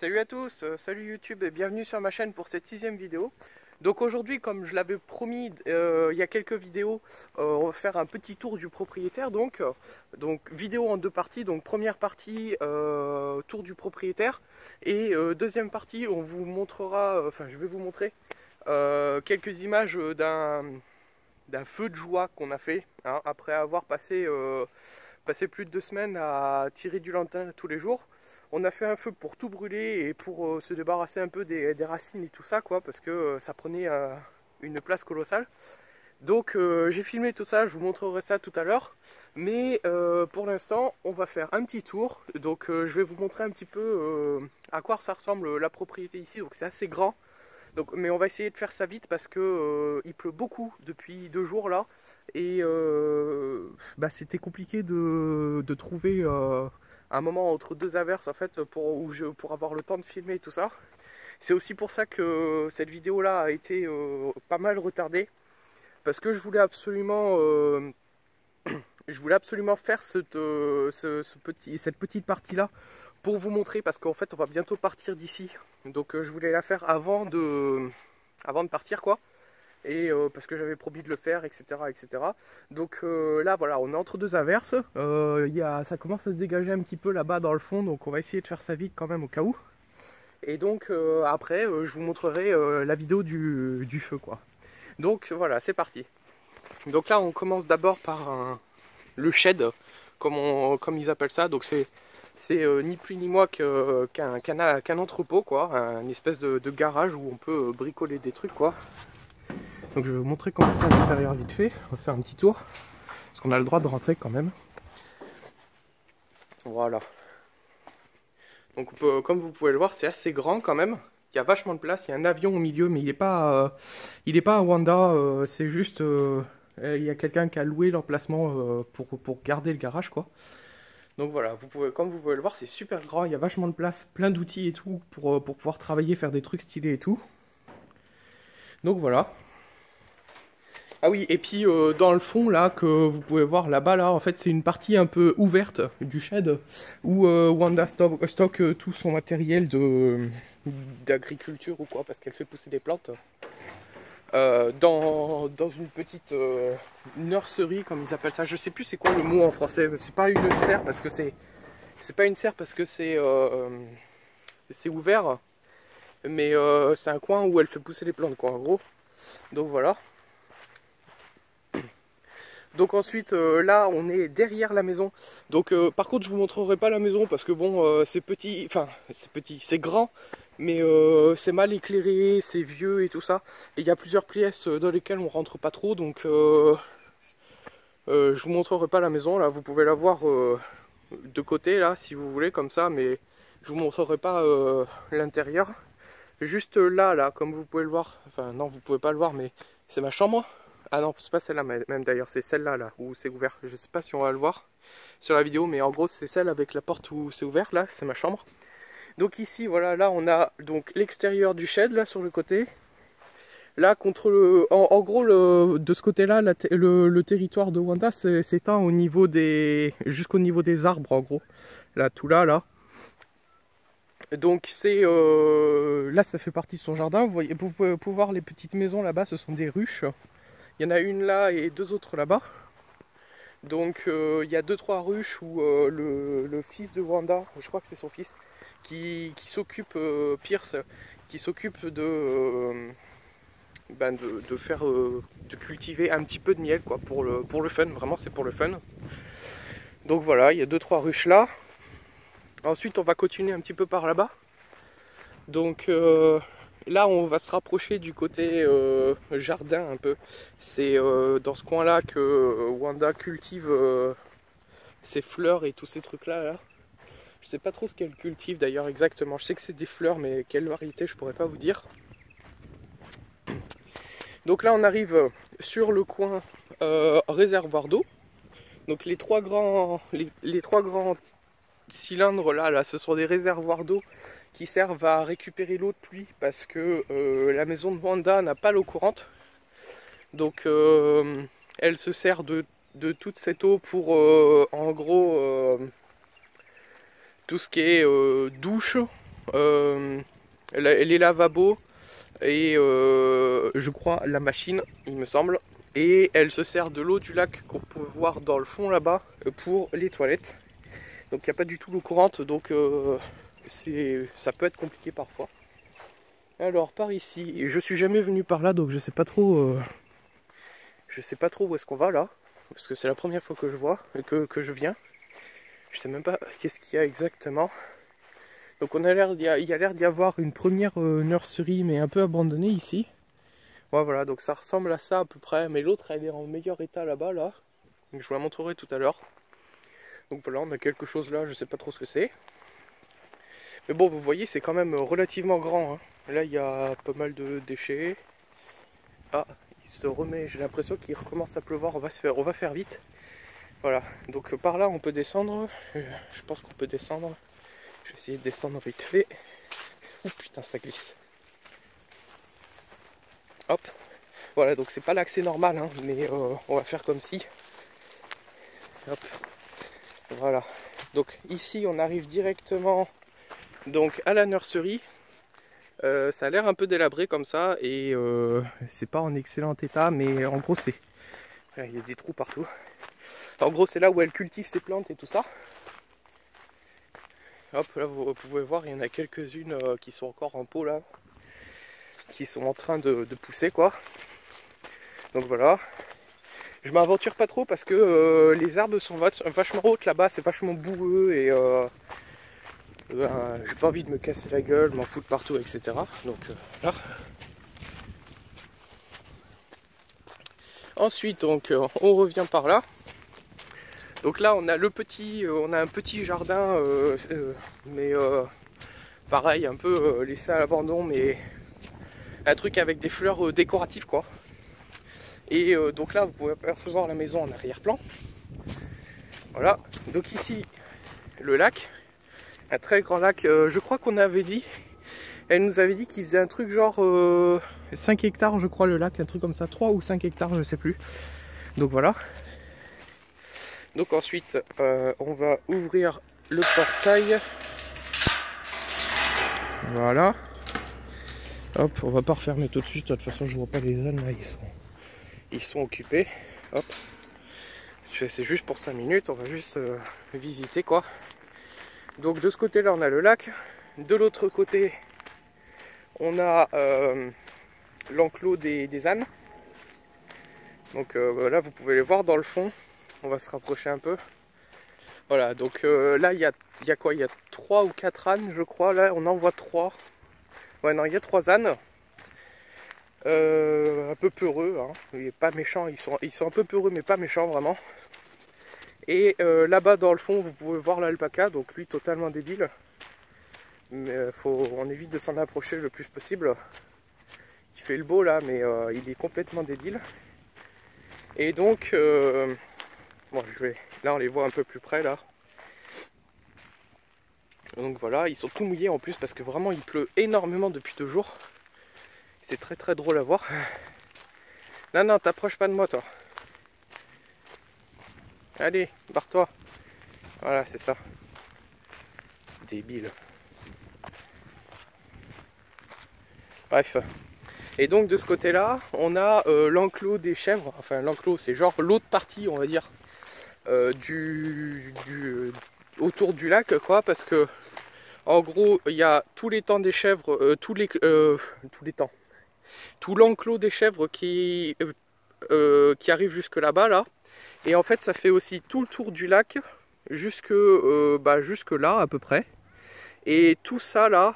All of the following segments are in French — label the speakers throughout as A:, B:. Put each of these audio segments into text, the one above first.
A: Salut à tous, salut YouTube et bienvenue sur ma chaîne pour cette 6e vidéo. Donc aujourd'hui, comme je l'avais promis il y a quelques vidéos, on va faire un petit tour du propriétaire. Donc vidéo en deux parties. Donc première partie, tour du propriétaire. Et deuxième partie, on vous montrera, je vais vous montrer quelques images d'un feu de joie qu'on a fait, hein, après avoir passé plus de 2 semaines à tirer du lanterne tous les jours. On a fait un feu pour tout brûler et pour se débarrasser un peu des racines et tout ça, quoi, parce que ça prenait une place colossale. Donc j'ai filmé tout ça, je vous montrerai ça tout à l'heure. Mais pour l'instant, on va faire un petit tour. Donc je vais vous montrer un petit peu à quoi ça ressemble la propriété ici. Donc c'est assez grand. Donc, mais on va essayer de faire ça vite parce que il pleut beaucoup depuis 2 jours là. Et c'était compliqué de trouver un moment entre deux averses en fait pour avoir le temps de filmer et tout ça. C'est aussi pour ça que cette vidéo là a été pas mal retardée, parce que je voulais absolument faire cette petite partie là pour vous montrer, parce qu'en fait on va bientôt partir d'ici. Donc je voulais la faire avant de partir, quoi. Et parce que j'avais promis de le faire, etc. Donc là voilà, on est entre deux averses, ça commence à se dégager un petit peu là-bas dans le fond, donc on va essayer de faire ça vite quand même au cas où. Et donc après je vous montrerai la vidéo du feu, quoi. Donc voilà, c'est parti. Donc là on commence d'abord par le shed, comme ils appellent ça. Donc c'est ni plus ni moins qu'un entrepôt, quoi, une espèce de garage où on peut bricoler des trucs, quoi. Donc je vais vous montrer comment c'est à l'intérieur vite fait. On va faire un petit tour, parce qu'on a le droit de rentrer quand même. Voilà. Donc comme vous pouvez le voir, c'est assez grand quand même. Il y a vachement de place, il y a un avion au milieu, mais il n'est pas à Wanda, c'est juste... il y a quelqu'un qui a loué l'emplacement pour garder le garage, quoi. Donc voilà, comme vous pouvez le voir, c'est super grand, il y a vachement de place, plein d'outils et tout pour pouvoir travailler, faire des trucs stylés et tout. Donc voilà. Ah oui, et puis dans le fond là, que vous pouvez voir là-bas, là, en fait c'est une partie un peu ouverte du shed où Wanda stocke tout son matériel d'agriculture ou quoi, parce qu'elle fait pousser des plantes. Dans une petite nurserie, comme ils appellent ça. Je sais plus c'est quoi le mot en français. C'est pas une serre parce que c'est pas une serre parce que c'est ouvert, mais c'est un coin où elle fait pousser les plantes, quoi, en gros. Donc voilà. Donc ensuite là on est derrière la maison. Donc par contre je vous montrerai pas la maison parce que bon c'est petit, enfin c'est grand, mais c'est mal éclairé, c'est vieux et tout ça. Et il y a plusieurs pièces dans lesquelles on rentre pas trop, donc je vous montrerai pas la maison. Là vous pouvez la voir de côté là si vous voulez, comme ça, mais je vous montrerai pas l'intérieur. Juste là comme vous pouvez le voir, enfin non vous pouvez pas le voir, mais c'est ma chambre. Ah non, c'est pas celle-là même d'ailleurs, c'est celle-là là, où c'est ouvert. Je sais pas si on va le voir sur la vidéo, mais en gros c'est celle avec la porte où c'est ouvert, là, c'est ma chambre. Donc ici, voilà, là on a donc l'extérieur du shed, là sur le côté. Là, en gros, de ce côté-là, le territoire de Wanda s'étend jusqu'au niveau des arbres, en gros. Là, tout là. Donc là, ça fait partie de son jardin. Vous pouvez voir les petites maisons là-bas, ce sont des ruches. Il y en a une là et deux autres là-bas. Donc il y a 2-3 ruches où le fils de Wanda, je crois que c'est son fils, qui s'occupe, Pierce, qui s'occupe de cultiver un petit peu de miel, quoi, pour le fun. Vraiment c'est pour le fun. Donc voilà, il y a 2-3 ruches là. Ensuite on va continuer un petit peu par là-bas. Donc là on va se rapprocher du côté jardin un peu. C'est dans ce coin là que Wanda cultive ses fleurs et tous ces trucs là. Je sais pas trop ce qu'elle cultive d'ailleurs exactement. Je sais que c'est des fleurs, mais quelle variété je pourrais pas vous dire. Donc là on arrive sur le coin réservoir d'eau. Donc les trois grands cylindres là, ce sont des réservoirs d'eau qui servent à récupérer l'eau de pluie, parce que la maison de Wanda n'a pas l'eau courante. Donc elle se sert de toute cette eau pour en gros tout ce qui est douche, les lavabos et je crois la machine, il me semble. Et elle se sert de l'eau du lac qu'on peut voir dans le fond là-bas pour les toilettes. Donc il n'y a pas du tout l'eau courante, donc ça peut être compliqué parfois. Alors par ici, je suis jamais venu par là, donc je sais pas trop où est-ce qu'on va là, parce que c'est la première fois que je vois, que je viens. Je sais même pas qu'est-ce qu'il y a exactement. Donc il y a l'air d'y avoir une première nurserie, mais un peu abandonnée ici. Ouais, voilà, donc ça ressemble à ça à peu près, mais l'autre elle est en meilleur état là-bas là. Donc, je vous la montrerai tout à l'heure. Donc voilà, on a quelque chose là, je sais pas trop ce que c'est. Mais bon, vous voyez, c'est quand même relativement grand, hein. Là, il y a pas mal de déchets. Ah, il se remet, j'ai l'impression qu'il recommence à pleuvoir, on va faire vite. Voilà, donc par là on peut descendre. Je pense qu'on peut descendre. Je vais essayer de descendre vite fait. Oh putain, ça glisse. Hop. Voilà, donc c'est pas l'accès normal, hein, mais on va faire comme si. Hop. Voilà. Donc ici on arrive directement donc à la nurserie. Ça a l'air un peu délabré comme ça et c'est pas en excellent état, mais en gros c'est... Il y a des trous partout. En gros c'est là où elle cultive ses plantes et tout ça. Hop, là vous pouvez voir, il y en a quelques-unes qui sont encore en pot là, qui sont en train de pousser quoi. Donc voilà. Je m'aventure pas trop parce que les herbes sont vachement hautes là-bas, c'est vachement boueux et j'ai pas envie de me casser la gueule, m'en foutre partout, etc. Donc là. Ensuite, donc on revient par là. Donc là, on a un petit jardin, mais pareil, un peu laissé à l'abandon, mais un truc avec des fleurs décoratives, quoi. Et donc là, vous pouvez apercevoir la maison en arrière-plan. Voilà. Donc ici, le lac, un très grand lac. Je crois qu'on avait dit, elle nous avait dit qu'il faisait un truc genre 5 hectares, je crois, le lac, un truc comme ça, 3 ou 5 hectares, je sais plus. Donc voilà. Donc ensuite, on va ouvrir le portail. Voilà. Hop, on va pas refermer tout de suite. De toute façon, je vois pas les ânes là, ils sont occupés. Hop. C'est juste pour 5 minutes. On va juste visiter quoi. Donc de ce côté-là, on a le lac. De l'autre côté, on a l'enclos des ânes. Donc là, vous pouvez les voir dans le fond. On va se rapprocher un peu. Voilà, donc là, il y a quoi? Il y a 3 ou 4 ânes, je crois. Là, on en voit 3. Ouais, non, il y a 3 ânes. Un peu peureux, hein. Il est pas méchant. Ils sont un peu peureux, mais pas méchants, vraiment. Et là-bas, dans le fond, vous pouvez voir l'alpaca. Donc lui, totalement débile. Mais on évite de s'en approcher le plus possible. Il fait le beau, là, mais il est complètement débile. Et donc... bon, là on les voit un peu plus près là. Donc voilà, ils sont tout mouillés en plus parce que vraiment il pleut énormément depuis 2 jours. C'est très très drôle à voir. Non, non, t'approches pas de moi toi. Allez, barre-toi. Voilà, c'est ça. Débile. Bref. Et donc de ce côté-là, on a l'enclos des chèvres. Enfin l'enclos, c'est genre l'autre partie, on va dire. Autour du lac quoi, parce que en gros il y a tous les temps des chèvres, tout l'enclos des chèvres qui arrive jusque là-bas là, et en fait ça fait aussi tout le tour du lac jusque là à peu près, et tout ça là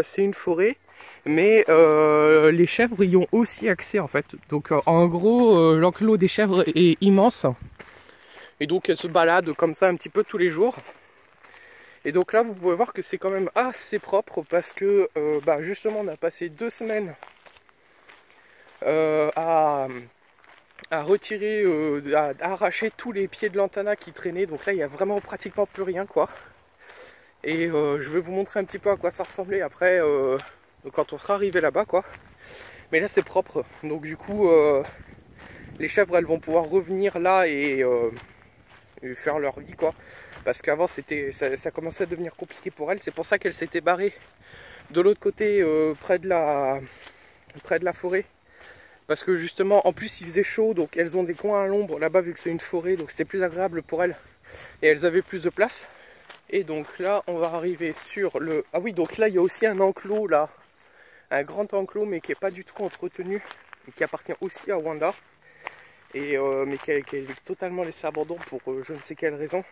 A: c'est une forêt, mais les chèvres y ont aussi accès en fait. Donc en gros l'enclos des chèvres est immense. Et donc elles se baladent comme ça un petit peu tous les jours. Et donc là vous pouvez voir que c'est quand même assez propre parce que justement on a passé 2 semaines à retirer, à arracher tous les pieds de lantana qui traînaient. Donc là il n'y a vraiment pratiquement plus rien quoi. Et je vais vous montrer un petit peu à quoi ça ressemblait après quand on sera arrivé là-bas quoi. Mais là c'est propre. Donc du coup les chèvres elles vont pouvoir revenir là et faire leur vie quoi, parce qu'avant ça commençait à devenir compliqué pour elles. C'est pour ça qu'elles s'étaient barrées de l'autre côté près de la forêt. Parce que justement, en plus il faisait chaud, donc elles ont des coins à l'ombre là-bas vu que c'est une forêt, donc c'était plus agréable pour elles. Et elles avaient plus de place. Et donc là, on va arriver sur le... Ah oui, donc là, il y a aussi un enclos là. Un grand enclos, mais qui n'est pas du tout entretenu. Et qui appartient aussi à Wanda. Et, mais qui est totalement laissé à abandon pour je ne sais quelle raison.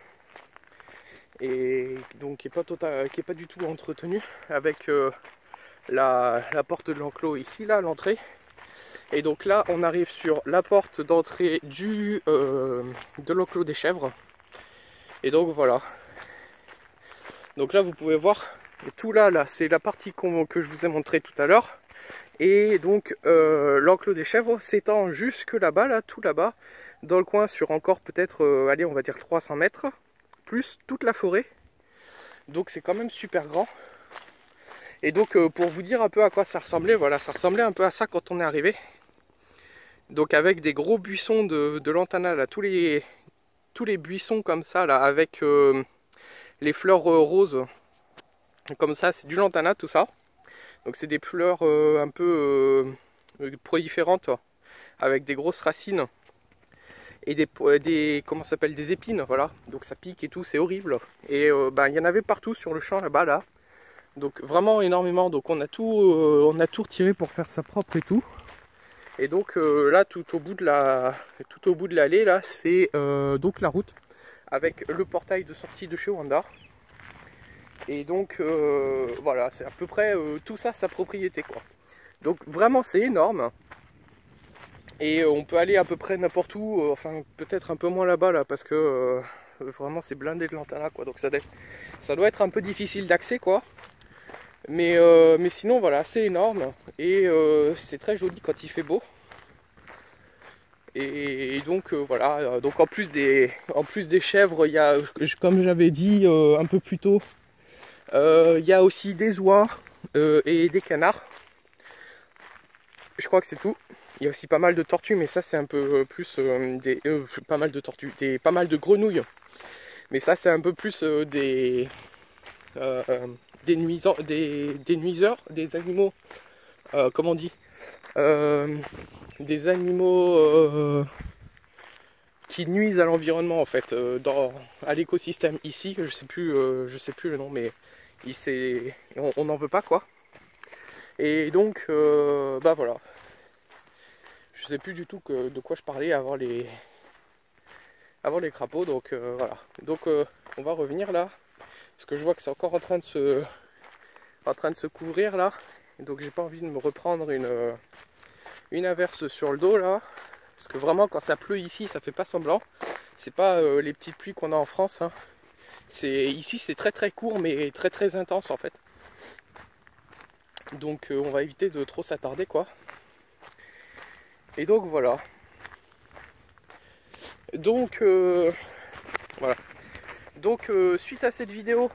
A: Et donc qui est pas du tout entretenu. Avec la porte de l'enclos ici, là, l'entrée. Et donc là, on arrive sur la porte d'entrée de l'enclos des chèvres. Et donc voilà. Donc là, vous pouvez voir, tout là c'est la partie que je vous ai montré tout à l'heure. Et donc l'enclos des chèvres s'étend jusque là-bas, là, tout là-bas, dans le coin sur encore peut-être, allez, on va dire 300 mètres, plus toute la forêt. Donc c'est quand même super grand. Et donc pour vous dire un peu à quoi ça ressemblait, voilà, ça ressemblait un peu à ça quand on est arrivé. Donc avec des gros buissons de lantana, là, tous les buissons comme ça, là, avec les fleurs roses, comme ça, c'est du lantana tout ça. Donc c'est des fleurs un peu proliférantes, avec des grosses racines et comment ça s'appelle, des épines, voilà. Donc ça pique et tout, c'est horrible. Et ben, il y en avait partout sur le champ là-bas, là. Donc vraiment énormément. Donc on a tout retiré pour faire ça propre et tout. Et donc là, tout au bout de l'allée, là, c'est donc la route avec le portail de sortie de chez Wanda. Et donc voilà, c'est à peu près tout ça sa propriété, quoi. Donc vraiment c'est énorme. Et on peut aller à peu près n'importe où, enfin peut-être un peu moins là-bas là, parce que vraiment c'est blindé de lantana, quoi. Donc ça doit être un peu difficile d'accès, quoi. Mais sinon voilà, c'est énorme. Et c'est très joli quand il fait beau. Et donc voilà, donc en plus des chèvres, il y a, comme j'avais dit un peu plus tôt, il y a aussi des oies et des canards. Je crois que c'est tout. Il y a aussi pas mal de tortues, mais ça c'est un peu plus pas mal de tortues, pas mal de grenouilles. Mais ça c'est un peu plus des nuiseurs, des animaux, comment on dit, des animaux qui nuisent à l'environnement en fait, à l'écosystème ici. Je sais plus le nom, mais on n'en veut pas, quoi. Et donc bah voilà, je sais plus du tout de quoi je parlais avant les crapauds. Donc voilà, donc on va revenir là parce que je vois que c'est encore en train de se couvrir là. Et donc j'ai pas envie de me reprendre une averse sur le dos là, parce que vraiment quand ça pleut ici ça fait pas semblant. C'est pas les petites pluies qu'on a en France, hein. Ici c'est très très court mais très très intense en fait. Donc on va éviter de trop s'attarder, quoi. Et donc voilà. Donc voilà. Donc suite à cette vidéo,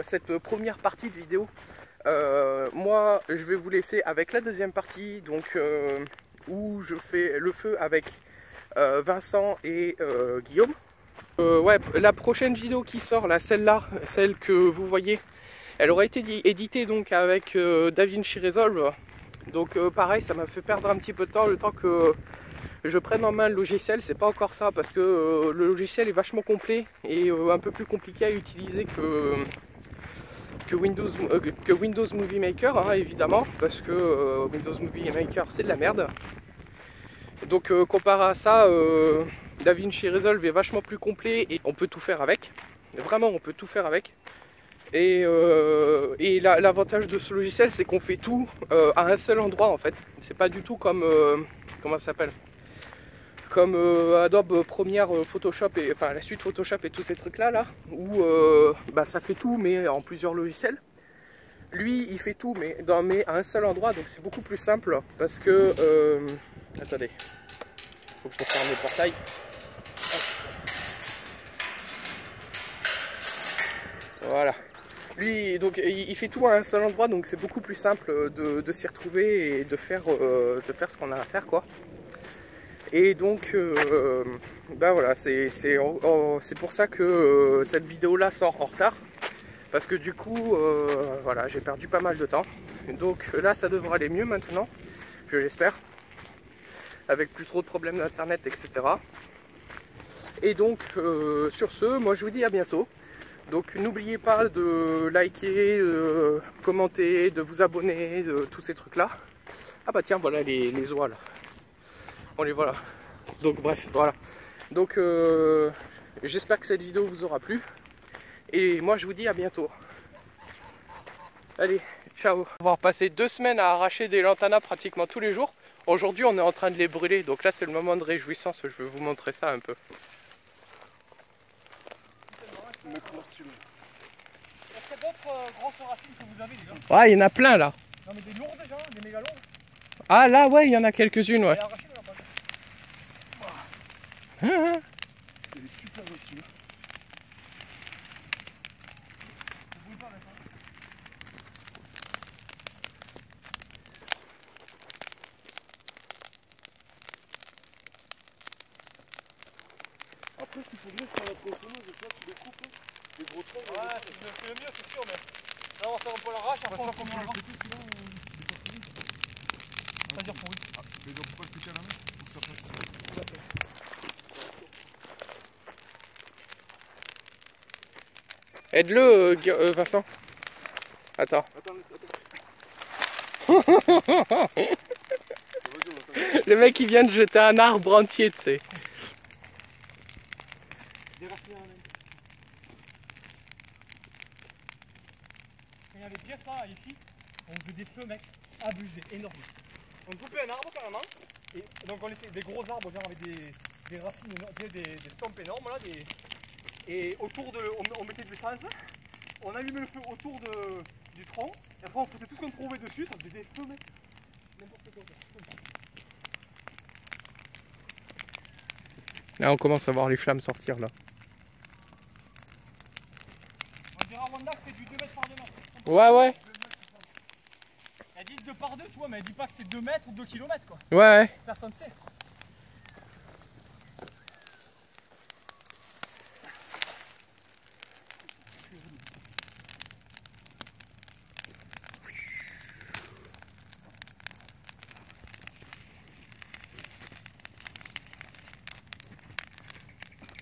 A: cette première partie de vidéo, moi je vais vous laisser avec la deuxième partie, donc où je fais le feu avec Vincent et Guillaume. Ouais, la prochaine vidéo qui sort, là, celle que vous voyez, elle aura été éditée donc avec DaVinci Resolve. Donc pareil, ça m'a fait perdre un petit peu de temps, le temps que je prenne en main le logiciel. C'est pas encore ça, parce que le logiciel est vachement complet et un peu plus compliqué à utiliser que Windows Movie Maker, hein, évidemment, parce que Windows Movie Maker c'est de la merde. Donc comparé à ça, DaVinci Resolve est vachement plus complet et on peut tout faire avec. Vraiment, on peut tout faire avec. Et l'avantage de ce logiciel, c'est qu'on fait tout à un seul endroit en fait. C'est pas du tout comme comment ça s'appelle, comme Adobe Premiere, Photoshop et enfin la suite Photoshop et tous ces trucs là où bah, ça fait tout mais en plusieurs logiciels. Lui, il fait tout mais à un seul endroit, donc c'est beaucoup plus simple parce que attendez, faut que je referme le portail. Voilà. Lui, donc, il fait tout à un seul endroit, donc c'est beaucoup plus simple de s'y retrouver et de faire ce qu'on a à faire, quoi. Et donc, bah voilà, c'est pour ça que cette vidéo-là sort en retard. Parce que du coup, voilà, j'ai perdu pas mal de temps. Donc là, ça devrait aller mieux maintenant, je l'espère. Avec plus trop de problèmes d'internet, etc. Et donc, sur ce, moi je vous dis à bientôt. Donc n'oubliez pas de liker, de commenter, de vous abonner, de tous ces trucs-là. Ah bah tiens, voilà les oies là. On les voit là. Donc bref, voilà. Donc j'espère que cette vidéo vous aura plu. Et moi je vous dis à bientôt. Allez, ciao. On va passer 2 semaines à arracher des lantanas pratiquement tous les jours. Aujourd'hui on est en train de les brûler. Donc là c'est le moment de réjouissance. Je vais vous montrer ça un peu.
B: Est-ce qu'il y a d'autres grosses racines que vous avez, les gars?
A: Ouais, il y en a plein là.
B: Non mais des lourdes déjà, des méga lourdes.
A: Ah là ouais, il y en a quelques-unes, ouais.
B: C'est des super racines. Après, ce qu'il faudrait faire la tronçonneuse, je crois que tu les coupes, les gros troncs. Ouais, c'est le mieux, c'est sûr, mais là on va faire un peu l'arrache, après on va faire l'arrache. C'est-à-dire pourri. Ah, mais donc pourquoi le piquer à la main? Pour que ça passe.
A: Aide-le, Vincent. Attends. Le mec il vient de jeter un arbre entier, tu sais.
B: Des racines à la main. Quand il y avait bien ça ici, on faisait des feux, mec, abusés, énormes. On coupait un arbre carrément, et donc on laissait des gros arbres, genre avec des racines, des stompes énormes là, et autour de, on mettait de l'essence, on allumait le feu autour du tronc, et après on foutait tout ce qu'on trouvait dessus, ça faisait des feux, mec, n'importe quoi.
A: Là on commence à voir les flammes sortir là.
B: On dirait à Wanda que c'est du 2 mètres par 2 mètres.
A: Ouais ouais.
B: Elle dit 2 par 2, tu vois, mais elle dit pas que c'est 2 mètres ou 2 kilomètres quoi.
A: Ouais ouais.
B: Personne sait.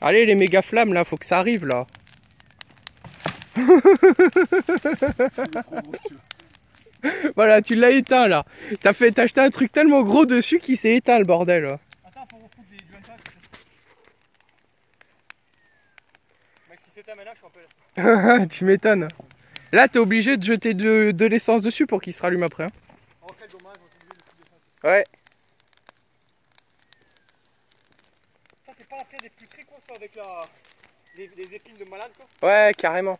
A: Allez les méga flammes là, faut que ça arrive là. Voilà, tu l'as éteint là. T'as acheté un truc tellement gros dessus qu'il s'est éteint le bordel là.
B: Attends, faut refoutre du handbag. Mec, si c'était maintenant, je suis un peu là.
A: Tu m'étonnes. Là t'es obligé de jeter de l'essence dessus pour qu'il se rallume après. Hein.
B: Oh quel dommage, on est obligé de foutre de l'essence.
A: Ouais.
B: Ça c'est pas la pierre des plus très grosses avec les épines de malade quoi.
A: Ouais, carrément.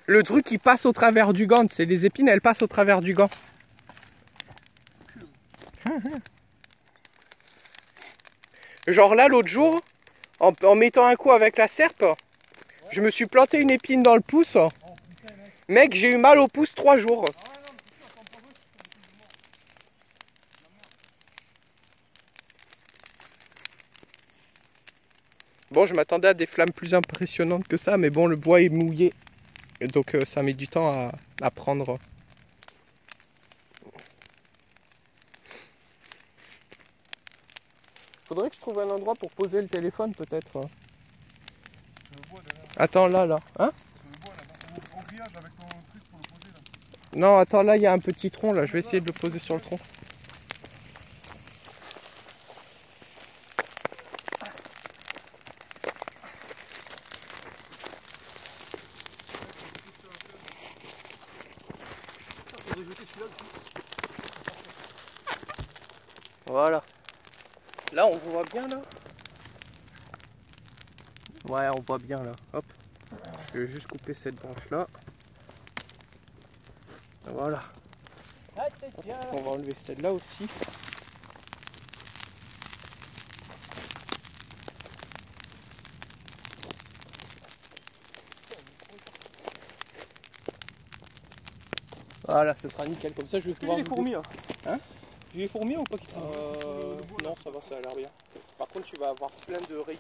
A: Le truc qui passe au travers du gant, c'est les épines, elles passent au travers du gant. Genre là, l'autre jour, en mettant un coup avec la serpe, je me suis planté une épine dans le pouce. Mec, j'ai eu mal au pouce 3 jours. Bon, je m'attendais à des flammes plus impressionnantes que ça, mais bon, le bois est mouillé. Et donc ça met du temps à prendre. Faudrait que je trouve un endroit pour poser le téléphone peut-être. Attends, là. Hein? Non, attends, là, il y a un petit tronc, là. Je vais essayer de le poser sur le tronc. Voilà. Là, on voit bien, là. Ouais, on voit bien, là. Hop. Je vais juste couper cette branche-là. Voilà. On va enlever celle-là aussi. Voilà, ce sera nickel. Comme ça, je vais pouvoir...
B: les fourmis là.
A: Hein?
B: J'ai les fourmis ou pas qui travaillent?
A: Non, ça va, ça a l'air bien. Par contre, tu vas avoir plein de rayons.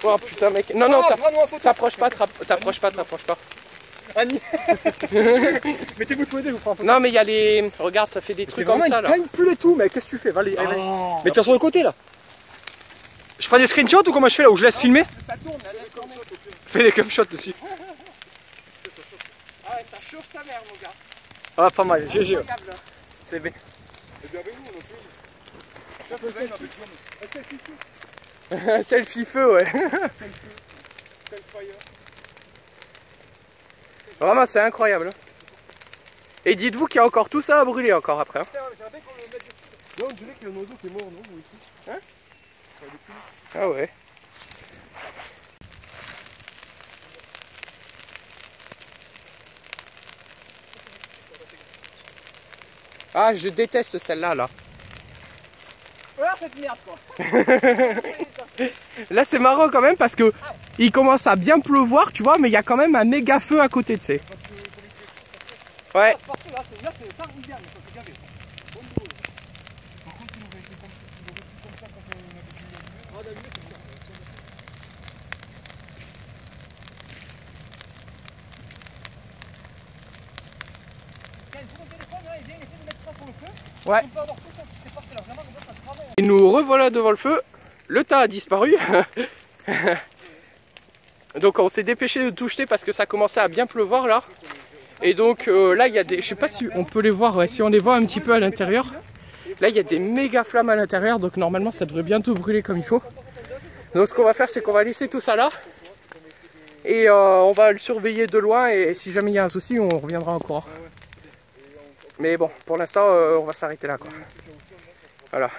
A: Oh putain mec, non non,
B: prends-nous en photo.
A: t'approches pas, t'approches pas.
B: Annie. Mettez-vous tous les deux, je vous prends en photo.
A: Non mais il y a les... Regarde, ça fait des
B: C'est
A: trucs comme
B: vraiment
A: ça
B: une
A: là.
B: pleine pull et tout, mec, qu'est-ce que tu fais? Va, allez, allez.
A: Oh.
B: Mais tu es sur le côté là. Je prends des screenshots ou comment je fais là, où je laisse filmer?
A: Ça tourne, là, laisse tourner.
B: Fais des cum shots dessus.
A: Ah ouais, ça chauffe sa mère mon gars.
B: Ah, pas mal, GG.
A: Incroyable.
B: C'est bien.
A: Selfie feu, ouais. Vraiment, c'est incroyable. Et dites-vous qu'il y a encore tout ça à brûler encore après. Hein.
B: Là, on dirait qu'il y a un oiseau qui est mort, non?
A: Hein? Ah ouais. Ah, je déteste celle-là, là.
B: Voilà cette merde quoi.
A: Là, c'est marrant quand même parce que il commence à bien pleuvoir, tu vois, mais il y a quand même un méga feu à côté, tu sais. Ouais.
B: Là, c'est ça, mais ça fait gaver. Bon boulot. Par contre, il aurait été comme ça quand on avait dû l'allumer. Ah, d'allumer, c'est bien. Tiens, il faut mon téléphone, là, et viens essayer de mettre ça pour le feu.
A: Ouais.
B: On peut avoir tout ça qui s'est passé là, vraiment, comme ça travaille.
A: Et nous revoilà devant le feu. Le tas a disparu. Donc on s'est dépêché de tout jeter parce que ça commençait à bien pleuvoir là. Et donc là il y a des... Je sais pas si on peut les voir, ouais, si on les voit un petit peu à l'intérieur. Là il y a des méga flammes à l'intérieur, donc normalement ça devrait bientôt brûler comme il faut. Donc ce qu'on va faire, c'est qu'on va laisser tout ça là. Et on va le surveiller de loin, et si jamais il y a un souci, on reviendra en courant. Mais bon, pour l'instant on va s'arrêter là quoi. Voilà.